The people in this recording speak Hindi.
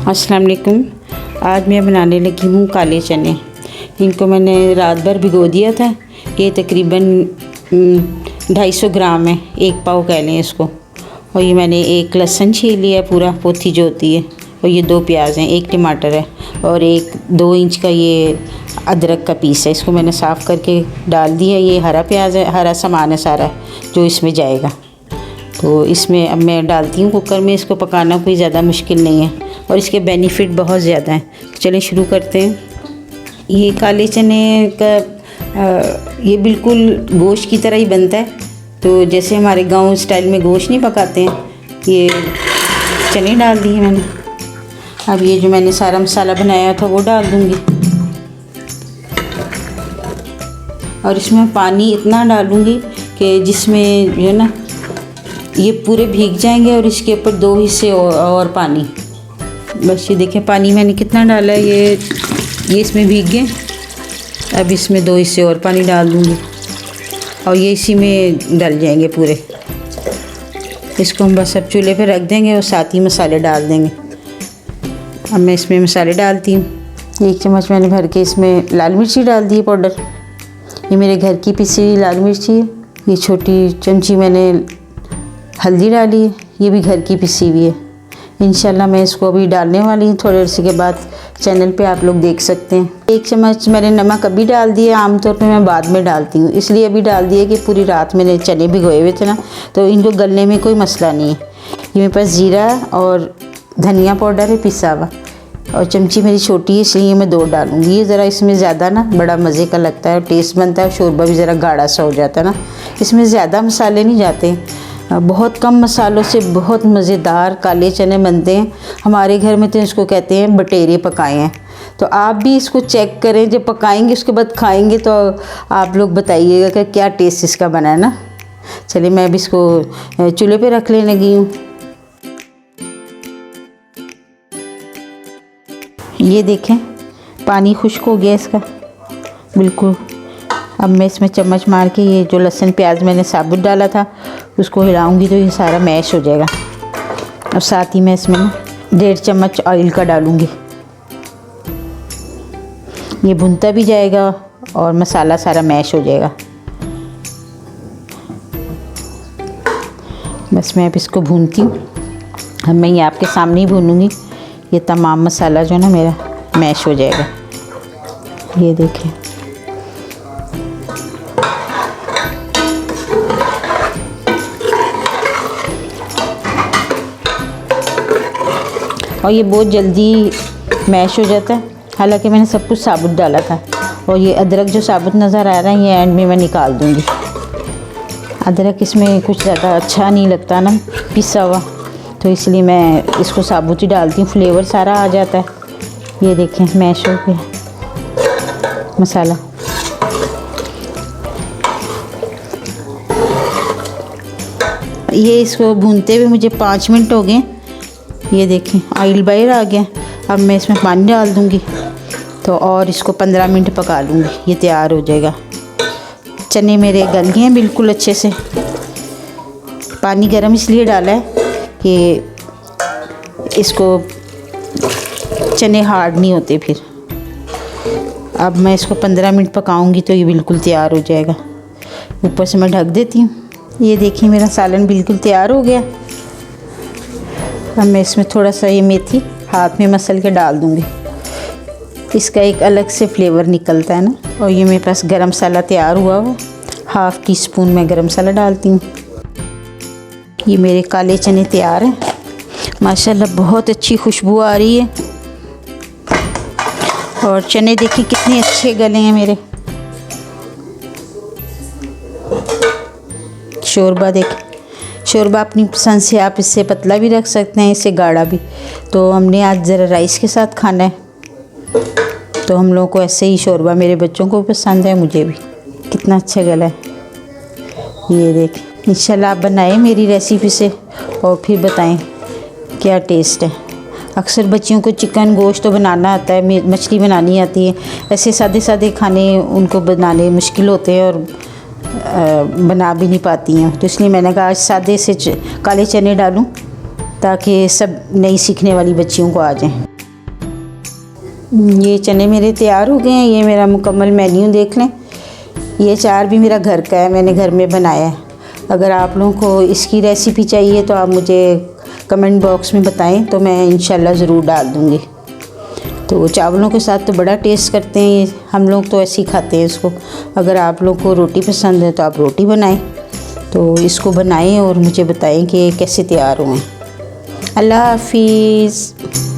अस्सलाम वालेकुम। आज मैं बनाने लगी हूँ काले चने। इनको मैंने रात भर भिगो दिया था। ये तकरीबन 250 ग्राम है, 1 पाव कह लें इसको। और ये मैंने 1 लहसुन छील लिया पूरा, पोथी जो होती है। और ये 2 प्याज हैं, 1 टमाटर है और 2 इंच का ये अदरक का पीस है। इसको मैंने साफ़ करके डाल दिया। ये हरा प्याज है, हरा सामान है सारा जो इसमें जाएगा। तो इसमें अब मैं डालती हूँ कुकर में। इसको पकाना कोई ज़्यादा मुश्किल नहीं है और इसके बेनिफिट बहुत ज़्यादा हैं। तो चलें शुरू करते हैं। ये काले चने का ये बिल्कुल गोश्त की तरह ही बनता है। तो जैसे हमारे गांव स्टाइल में गोश्त नहीं पकाते हैं, ये चने डाल दिए मैंने। अब ये जो मैंने सारा मसाला बनाया था वो डाल दूँगी। और इसमें पानी इतना डालूँगी कि जिसमें जो है ना ये पूरे भीग जाएंगे और इसके ऊपर 2 हिस्से और पानी। बस ये देखें पानी मैंने कितना डाला है। ये इसमें भीग गए। अब इसमें 2 हिस्से और पानी डाल दूँगी और ये इसी में डल जाएंगे पूरे। इसको हम बस अब चूल्हे पे रख देंगे और साथ ही मसाले डाल देंगे। अब मैं इसमें मसाले डालती हूँ। 1 चम्मच मैंने भर के इसमें लाल मिर्ची डाल दी पाउडर। ये मेरे घर की पिसी हुई लाल मिर्ची है। ये छोटी चमची मैंने हल्दी डाली है, ये भी घर की पिसी हुई है। इंशाल्लाह मैं इसको अभी डालने वाली हूँ। थोड़े अर्से के बाद चैनल पे आप लोग देख सकते हैं। 1 चम्मच मैंने नमक अभी डाल दिया। आमतौर पे मैं बाद में डालती हूँ, इसलिए अभी डाल दिया कि पूरी रात मैंने चने भिगोए हुए थे ना, तो इनको गलने में कोई मसला नहीं है। ये मेरे पास ज़ीरा और धनिया पाउडर है पिसा हुआ, और चमची मेरी छोटी है इसलिए मैं 2 डालूँगी। ये ज़रा इसमें ज़्यादा ना बड़ा मज़े का लगता है, टेस्ट बनता है। शोरबा भी ज़रा गाढ़ा सा हो जाता है ना। इसमें ज़्यादा मसाले नहीं जाते, बहुत कम मसालों से बहुत मज़ेदार काले चने बनते हैं। हमारे घर में तो इसको कहते हैं बटेरे पकाए हैं। तो आप भी इसको चेक करें, जब पकाएंगे उसके बाद खाएंगे तो आप लोग बताइएगा कि क्या टेस्ट इसका बना है ना। चलिए मैं अब इसको चूल्हे पे रख लेने लगी हूँ। ये देखें पानी खुश्क हो गया इसका बिल्कुल। अब मैं इसमें चम्मच मार के ये जो लहसुन प्याज मैंने साबुत डाला था उसको हिलाऊंगी तो ये सारा मैश हो जाएगा। और साथ ही मैं इसमें 1.5 चम्मच ऑयल का डालूंगी। ये भुनता भी जाएगा और मसाला सारा मैश हो जाएगा। बस मैं अब इसको भूनती हूँ। अब मैं ये आपके सामने ही भूनूंगी। ये तमाम मसाला जो ना मेरा मैश हो जाएगा। ये देखें और ये बहुत जल्दी मैश हो जाता है। हालांकि मैंने सब कुछ साबुत डाला था। और ये अदरक जो साबुत नज़र आ रहा है ये एंड में मैं निकाल दूँगी। अदरक इसमें कुछ ज़्यादा अच्छा नहीं लगता ना पिसा हुआ, तो इसलिए मैं इसको साबुत ही डालती हूँ। फ्लेवर सारा आ जाता है। ये देखें मैश हो गया मसाला। ये इसको भूनते हुए मुझे 5 मिनट हो गए। ये देखें ऑयल बाहर आ गया। अब मैं इसमें पानी डाल दूँगी तो और इसको 15 मिनट पका लूँगी। ये तैयार हो जाएगा। चने मेरे गल गए हैं बिल्कुल अच्छे से। पानी गर्म इसलिए डाला है कि इसको चने हार्ड नहीं होते फिर। अब मैं इसको 15 मिनट पकाऊंगी तो ये बिल्कुल तैयार हो जाएगा। ऊपर से मैं ढक देती हूँ। ये देखिए मेरा सालन बिल्कुल तैयार हो गया। अब मैं इसमें थोड़ा सा ये मेथी हाथ में मसल के डाल दूँगी। इसका एक अलग से फ्लेवर निकलता है ना। और ये मेरे पास गरम मसाला तैयार हुआ हुआ, 1/2 टीस्पून मैं गरम मसाला डालती हूँ। ये मेरे काले चने तैयार हैं। माशाल्लाह बहुत अच्छी खुशबू आ रही है। और चने देखिए कितने अच्छे गले हैं मेरे। शोरबा देखें, शोरबा अपनी पसंद से आप इससे पतला भी रख सकते हैं, इससे गाढ़ा भी। तो हमने आज ज़रा राइस के साथ खाना है तो हम लोगों को ऐसे ही शोरबा, मेरे बच्चों को भी पसंद है, मुझे भी। कितना अच्छा गला है। ये देखें। इंशाल्लाह आप बनाएं मेरी रेसिपी से और फिर बताएं क्या टेस्ट है। अक्सर बच्चियों को चिकन गोश्त तो बनाना आता है, मछली बनानी आती है। ऐसे सादे सादे खाने उनको बनाने मुश्किल होते हैं और बना भी नहीं पाती हैं। तो इसलिए मैंने कहा आज सादे से काले चने डालूं ताकि सब नई सीखने वाली बच्चियों को आ जाएं। ये चने मेरे तैयार हो गए हैं। ये मेरा मुकम्मल मेन्यू देख लें। ये अचार भी मेरा घर का है, मैंने घर में बनाया है। अगर आप लोगों को इसकी रेसिपी चाहिए तो आप मुझे कमेंट बॉक्स में बताएं, तो मैं इंशाल्लाह ज़रूर डाल दूँगी। तो चावलों के साथ तो बड़ा टेस्ट करते हैं ये, हम लोग तो ऐसे ही खाते हैं इसको। अगर आप लोग को रोटी पसंद है तो आप रोटी बनाएं। तो इसको बनाएं और मुझे बताएं कि कैसे तैयार हुए। अल्लाह हाफिज़।